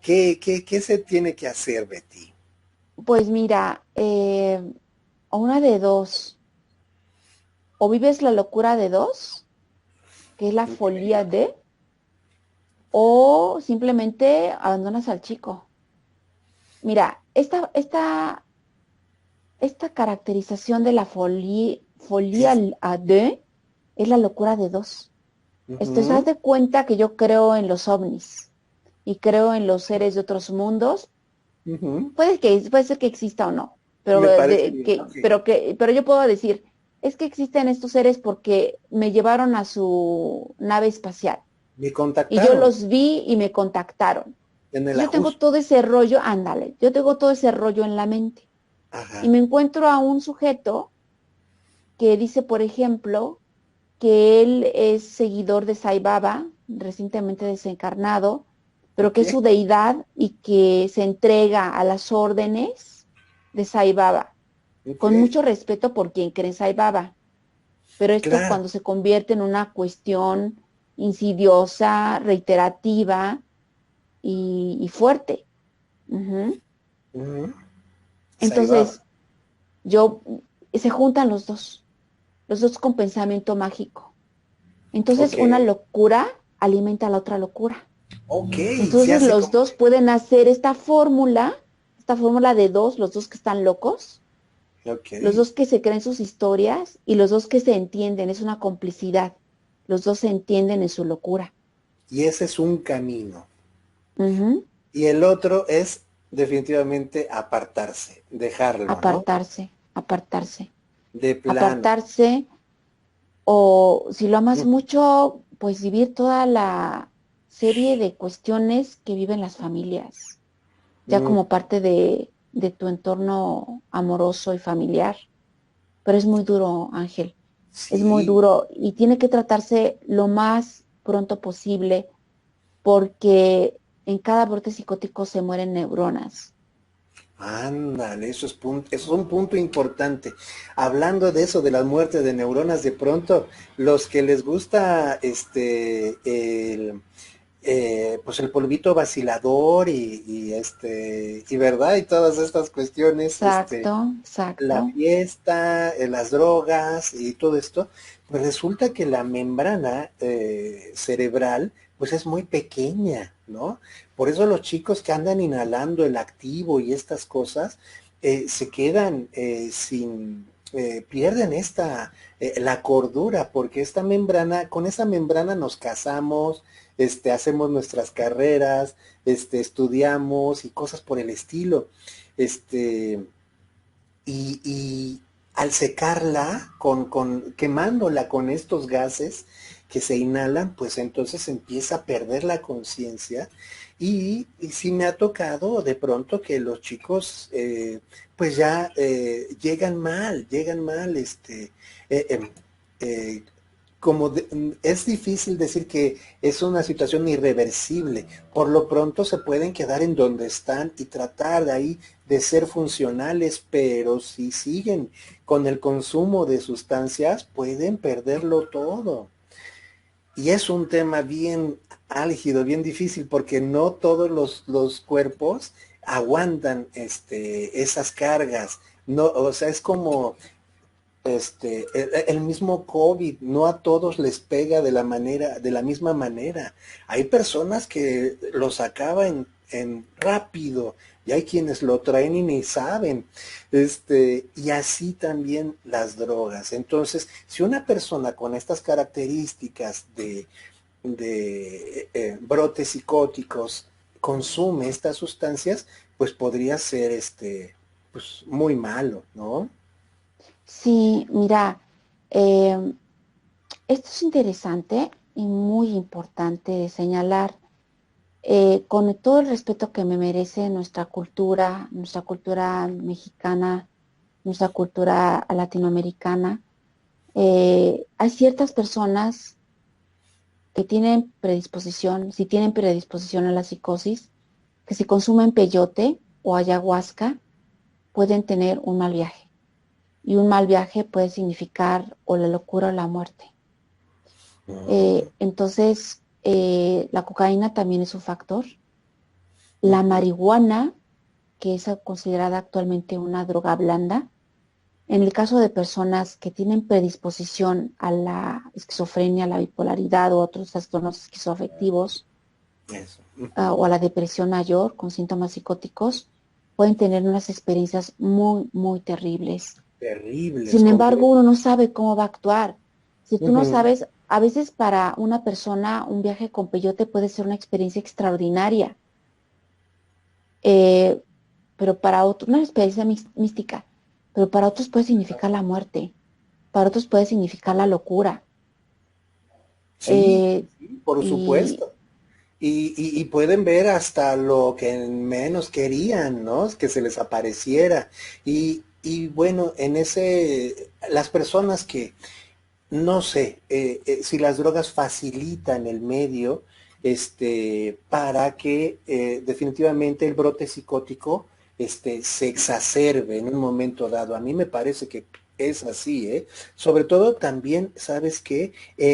¿qué se tiene que hacer, Betty? Pues mira, una de dos, o vives la locura de dos, que es la Ok. folía de, o simplemente abandonas al chico. Mira, esta caracterización de la folía Es, de es la locura de dos. Esto se ujú, de cuenta que yo creo en los ovnis y creo en los seres de otros mundos. ujú, Puede ser que exista o no, me parece bien, ok. pero yo puedo decir, es que existen estos seres porque me llevaron a su nave espacial Me y yo contactaron los vi y me contactaron. en el Yo tengo ajuste. todo ese rollo, ándale, yo tengo todo ese rollo en la mente y Ajá. me encuentro a un sujeto que dice, por ejemplo, que él es seguidor de Sai Baba, recientemente desencarnado, pero Ok, que es su deidad y que se entrega a las órdenes de Sai Baba, ok. con mucho respeto por quien cree en Sai Baba. Pero esto Claro. cuando se convierte en una cuestión insidiosa, reiterativa y fuerte. Ujú. Ujú. Saibaba. Entonces, yo, se juntan los dos con pensamiento mágico. Entonces, Ok. una locura alimenta a la otra locura. Ok, se Entonces, hace los como... dos pueden hacer esta fórmula de dos, los dos que están locos, Ok. los dos que se creen sus historias y los dos que se entienden, es una complicidad. Los dos se entienden en su locura. Y ese es un camino. Ujú. Y el otro es definitivamente apartarse, dejarlo, ¿no? Apartarse, apartarse, De plano. apartarse, o si lo amas Mm, mucho, pues vivir toda la serie de cuestiones que viven las familias, ya mm, como parte de tu entorno amoroso y familiar. Pero es muy duro, Ángel, es muy sí, duro y tiene que tratarse lo más pronto posible porque en cada brote psicótico se mueren neuronas. ándale, eso es un punto importante. Hablando de eso, de las muertes de neuronas, de pronto, los que les gusta pues el polvito vacilador y verdad, y todas estas cuestiones, Exacto, la exacto. fiesta, las drogas y todo esto, pues resulta que la membrana cerebral pues es muy pequeña, ¿no? Por eso los chicos que andan inhalando el activo y estas cosas se quedan pierden la cordura, porque esta membrana, con esa membrana nos casamos, hacemos nuestras carreras, estudiamos y cosas por el estilo. Este, y al secarla, quemándola con estos gases que se inhalan, pues entonces empieza a perder la conciencia y sí me ha tocado de pronto que los chicos pues ya llegan mal, eh, em, eh, es difícil decir que es una situación irreversible, por lo pronto se pueden quedar en donde están y tratar de ahí de ser funcionales, pero si siguen con el consumo de sustancias, pueden perderlo todo. Y es un tema bien álgido, bien difícil, porque no todos los cuerpos aguantan esas cargas. No, o sea, es como el mismo COVID, no a todos les pega de la misma manera. Hay personas que los acaba en rápido y hay quienes lo traen y ni saben. Y así también las drogas. Entonces, si una persona con estas características de brotes psicóticos consume estas sustancias, pues podría ser pues muy malo, ¿no? Sí, mira, eh, esto es interesante y muy importante de señalar. Con todo el respeto que me merece nuestra cultura mexicana, nuestra cultura latinoamericana, hay ciertas personas que tienen predisposición, si tienen predisposición a la psicosis, que si consumen peyote o ayahuasca, pueden tener un mal viaje. Y un mal viaje puede significar o la locura o la muerte. Entonces, la cocaína también es un factor. La Ujú. marihuana, que es considerada actualmente una droga blanda, en el caso de personas que tienen predisposición a la esquizofrenia, a la bipolaridad o otros trastornos esquizoafectivos, Eso. o a la depresión mayor con síntomas psicóticos, pueden tener unas experiencias muy, muy terribles. Terribles, Sin embargo, completos. uno no sabe cómo va a actuar. Si tú no Ujú. sabes, a veces para una persona un viaje con peyote puede ser una experiencia extraordinaria, eh, pero para otros, una experiencia mística, pero para otros puede significar la muerte, para otros puede significar la locura. Sí, Eh, sí, por y supuesto. Y pueden ver hasta lo que menos querían, ¿no? Que se les apareciera. Y bueno, en ese, las personas que, no sé, si las drogas facilitan el medio, para que definitivamente el brote psicótico, se exacerbe en un momento dado. A mí me parece que es así, ¿eh? Sobre todo también, ¿sabes qué?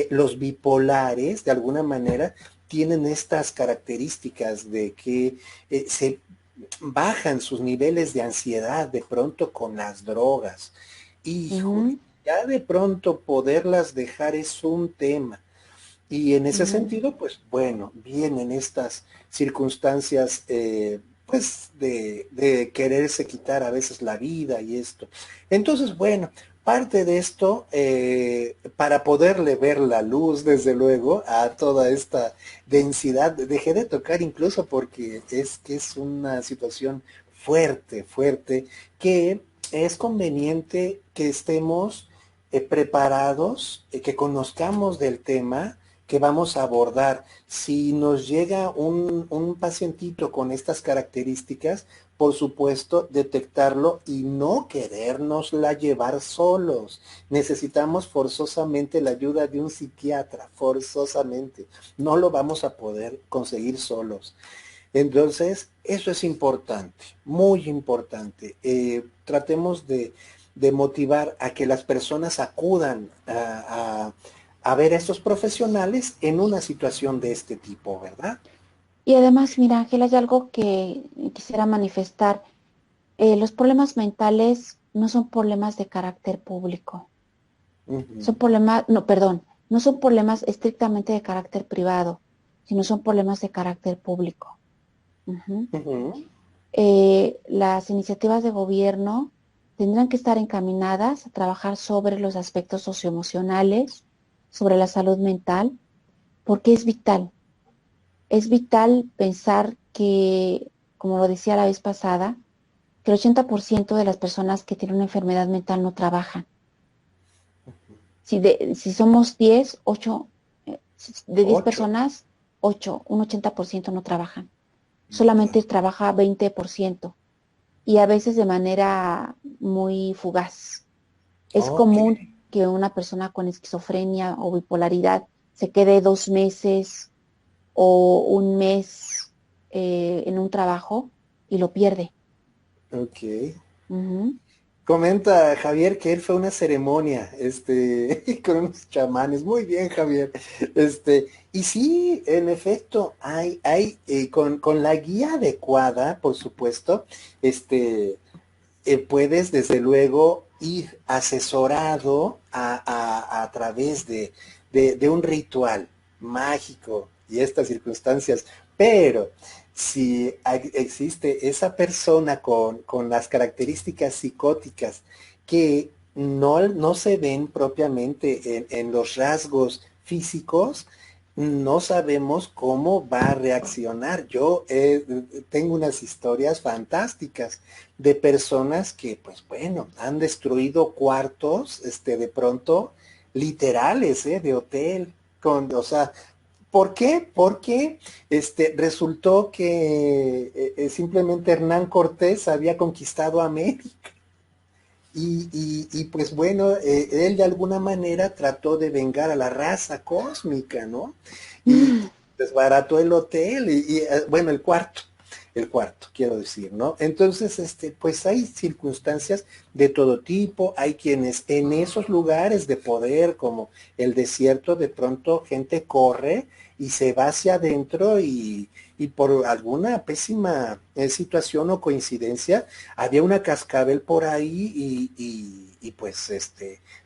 Los bipolares, de alguna manera, tienen estas características de que se bajan sus niveles de ansiedad de pronto con las drogas. Híjole, ujú, ya de pronto poderlas dejar es un tema. Y en ese ujú. sentido, pues bueno, vienen estas circunstancias, pues de quererse quitar a veces la vida y esto. Entonces, bueno, parte de esto, para poderle ver la luz, desde luego, a toda esta densidad, dejé de tocar incluso porque es que es una situación fuerte, fuerte, que es conveniente que estemos preparados, que conozcamos del tema que vamos a abordar. Si nos llega un pacientito con estas características, por supuesto, detectarlo y no querérnosla llevar solos. Necesitamos forzosamente la ayuda de un psiquiatra, forzosamente. No lo vamos a poder conseguir solos. Entonces, eso es importante, muy importante. Tratemos de motivar a que las personas acudan a ver a estos profesionales en una situación de este tipo, ¿verdad? Y además, mira, Ángela, hay algo que quisiera manifestar. Los problemas mentales no son problemas de carácter público, Ujú, son problemas, no, perdón, no son problemas estrictamente de carácter privado, sino son problemas de carácter público. Ujú. ujú, Las iniciativas de gobierno tendrán que estar encaminadas a trabajar sobre los aspectos socioemocionales, sobre la salud mental, porque es vital pensar que, como lo decía la vez pasada, que el 80% de las personas que tienen una enfermedad mental no trabajan. Si somos 10, 8, de 10 ocho. personas, 8, un 80% no trabajan. Solamente trabaja 20% y a veces de manera muy fugaz. Es Ok, común que una persona con esquizofrenia o bipolaridad se quede 2 meses o un mes en un trabajo y lo pierde. ok. Ujú. Comenta Javier que él fue a una ceremonia, con unos chamanes. Muy bien, Javier. Y sí, en efecto, con la guía adecuada, por supuesto, puedes desde luego ir asesorado a través de un ritual mágico y estas circunstancias, pero si existe esa persona con las características psicóticas que no se ven propiamente en los rasgos físicos, no sabemos cómo va a reaccionar. Yo tengo unas historias fantásticas de personas que, pues bueno, han destruido cuartos, de pronto, literales, de hotel, o sea, ¿por qué? Porque, resultó que simplemente Hernán Cortés había conquistado América. Y pues bueno, él de alguna manera trató de vengar a la raza cósmica, ¿no? Y desbarató el hotel bueno, el cuarto. el cuarto, quiero decir, ¿no? Entonces, pues hay circunstancias de todo tipo, hay quienes en esos lugares de poder, como el desierto, de pronto gente corre y se va hacia adentro y por alguna pésima situación o coincidencia, había una cascabel por ahí y pues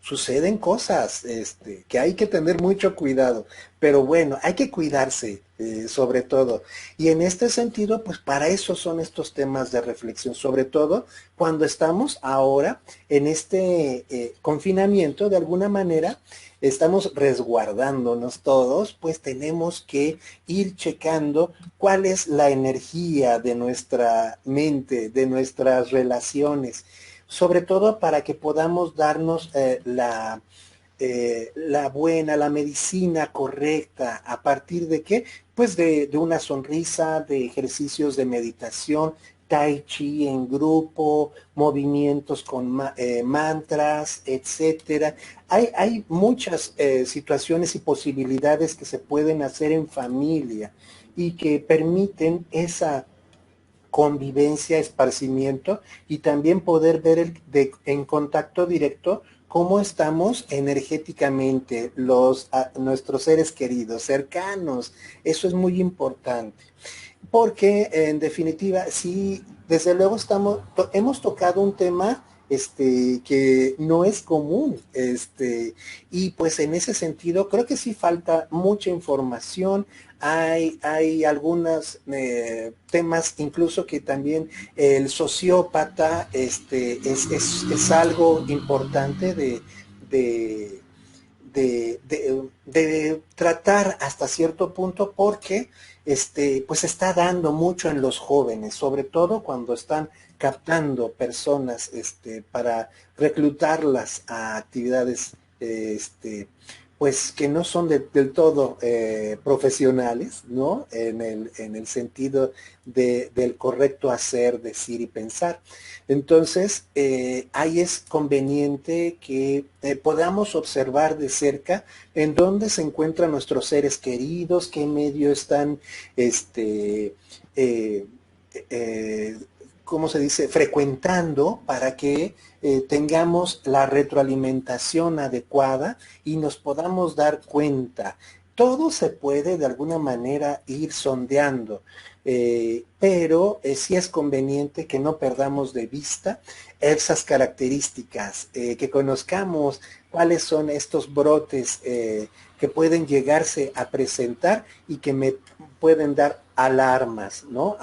suceden cosas que hay que tener mucho cuidado, pero bueno, hay que cuidarse sobre todo. Y en este sentido, pues para eso son estos temas de reflexión, sobre todo cuando estamos ahora en este confinamiento, de alguna manera, estamos resguardándonos todos, pues tenemos que ir checando cuál es la energía de nuestra mente, de nuestras relaciones, sobre todo para que podamos darnos la buena, la medicina correcta, ¿a partir de qué? Pues de una sonrisa, de ejercicios de meditación, tai chi en grupo, movimientos con mantras, etcétera. Hay muchas situaciones y posibilidades que se pueden hacer en familia y que permiten esa convivencia, esparcimiento y también poder ver en contacto directo cómo estamos energéticamente nuestros seres queridos, cercanos. Eso es muy importante. Porque en definitiva, sí, desde luego hemos tocado un tema que no es común, y pues en ese sentido creo que sí falta mucha información. Hay algunos temas incluso que también el sociópata es algo importante de, de tratar hasta cierto punto porque pues está dando mucho en los jóvenes, sobre todo cuando están captando personas para reclutarlas a actividades pues que no son del todo profesionales, ¿no? En el sentido del correcto hacer, decir y pensar. Entonces, ahí es conveniente que podamos observar de cerca en dónde se encuentran nuestros seres queridos, qué medio están, eh, eh, ¿cómo se dice?, frecuentando para que tengamos la retroalimentación adecuada y nos podamos dar cuenta. Todo se puede de alguna manera ir sondeando, pero sí es conveniente que no perdamos de vista esas características, que conozcamos cuáles son estos brotes que pueden llegarse a presentar y que me pueden dar alarmas, ¿no?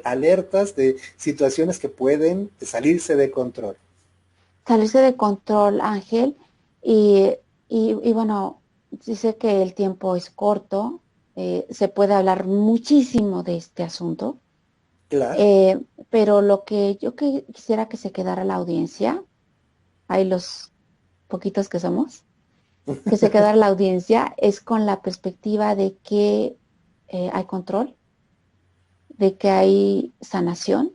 Alertas de situaciones que pueden salirse de control. Salirse de control, Ángel, y, y bueno, dice que el tiempo es corto, se puede hablar muchísimo de este asunto, Claro. eh, pero lo que yo quisiera que se quedara la audiencia, hay los poquitos que somos, que se quedara la audiencia es con la perspectiva de que hay control, de que hay sanación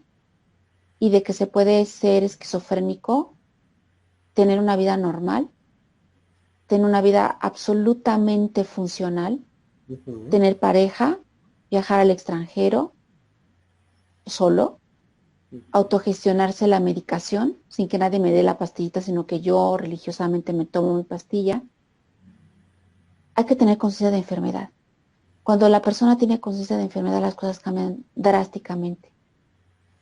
y de que se puede ser esquizofrénico, tener una vida normal, tener una vida absolutamente funcional, Ujú. tener pareja, viajar al extranjero solo, autogestionarse la medicación sin que nadie me dé la pastillita, sino que yo religiosamente me tomo mi pastilla. Hay que tener conciencia de enfermedad. Cuando la persona tiene conciencia de enfermedad, las cosas cambian drásticamente.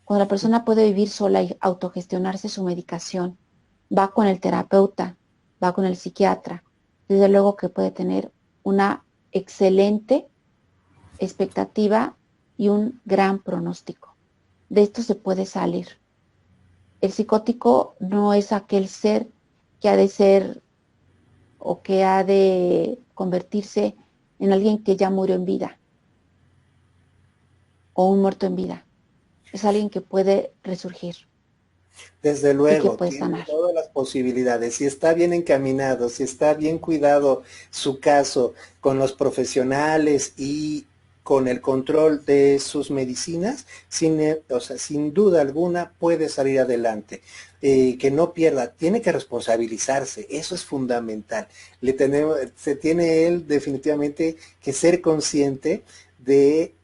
Cuando la persona puede vivir sola y autogestionarse su medicación, va con el terapeuta, va con el psiquiatra, desde luego que puede tener una excelente expectativa y un gran pronóstico. De esto se puede salir. El psicótico no es aquel ser que ha de ser o que ha de convertirse en alguien que ya murió en vida o un muerto en vida. Es alguien que puede resurgir Desde y que luego, puede tiene sanar. todas las posibilidades. Si está bien encaminado, si está bien cuidado su caso con los profesionales y con el control de sus medicinas, o sea, sin duda alguna puede salir adelante. Que no pierda, tiene que responsabilizarse, eso es fundamental. Se tiene él definitivamente que ser consciente de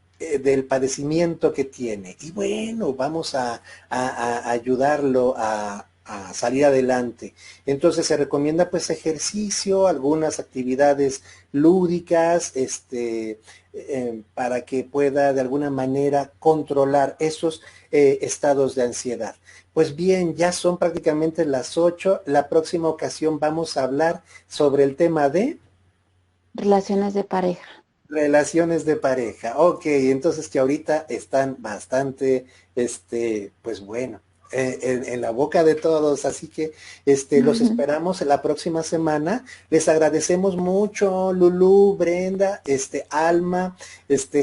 del padecimiento que tiene. Y bueno, vamos a ayudarlo a salir adelante. Entonces se recomienda pues ejercicio, algunas actividades lúdicas, para que pueda de alguna manera controlar esos estados de ansiedad. Pues bien, ya son prácticamente las 8. La próxima ocasión vamos a hablar sobre el tema de Relaciones de pareja. relaciones de pareja. Ok, entonces que ahorita están bastante, pues bueno, en la boca de todos, así que los esperamos en la próxima semana. Les agradecemos mucho, Lulú, Brenda, Alma,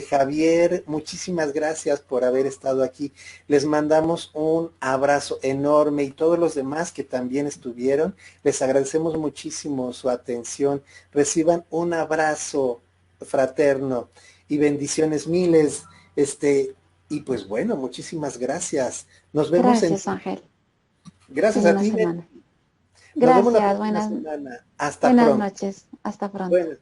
Javier, muchísimas gracias por haber estado aquí. Les mandamos un abrazo enorme y todos los demás que también estuvieron, les agradecemos muchísimo su atención. Reciban un abrazo fraterno y bendiciones miles. Y pues bueno, muchísimas gracias. Nos vemos en... Gracias, Ángel. Gracias En a una ti, semana. nos vemos la Gracias, próxima semana. Hasta buenas pronto. noches. Hasta pronto. Buenas.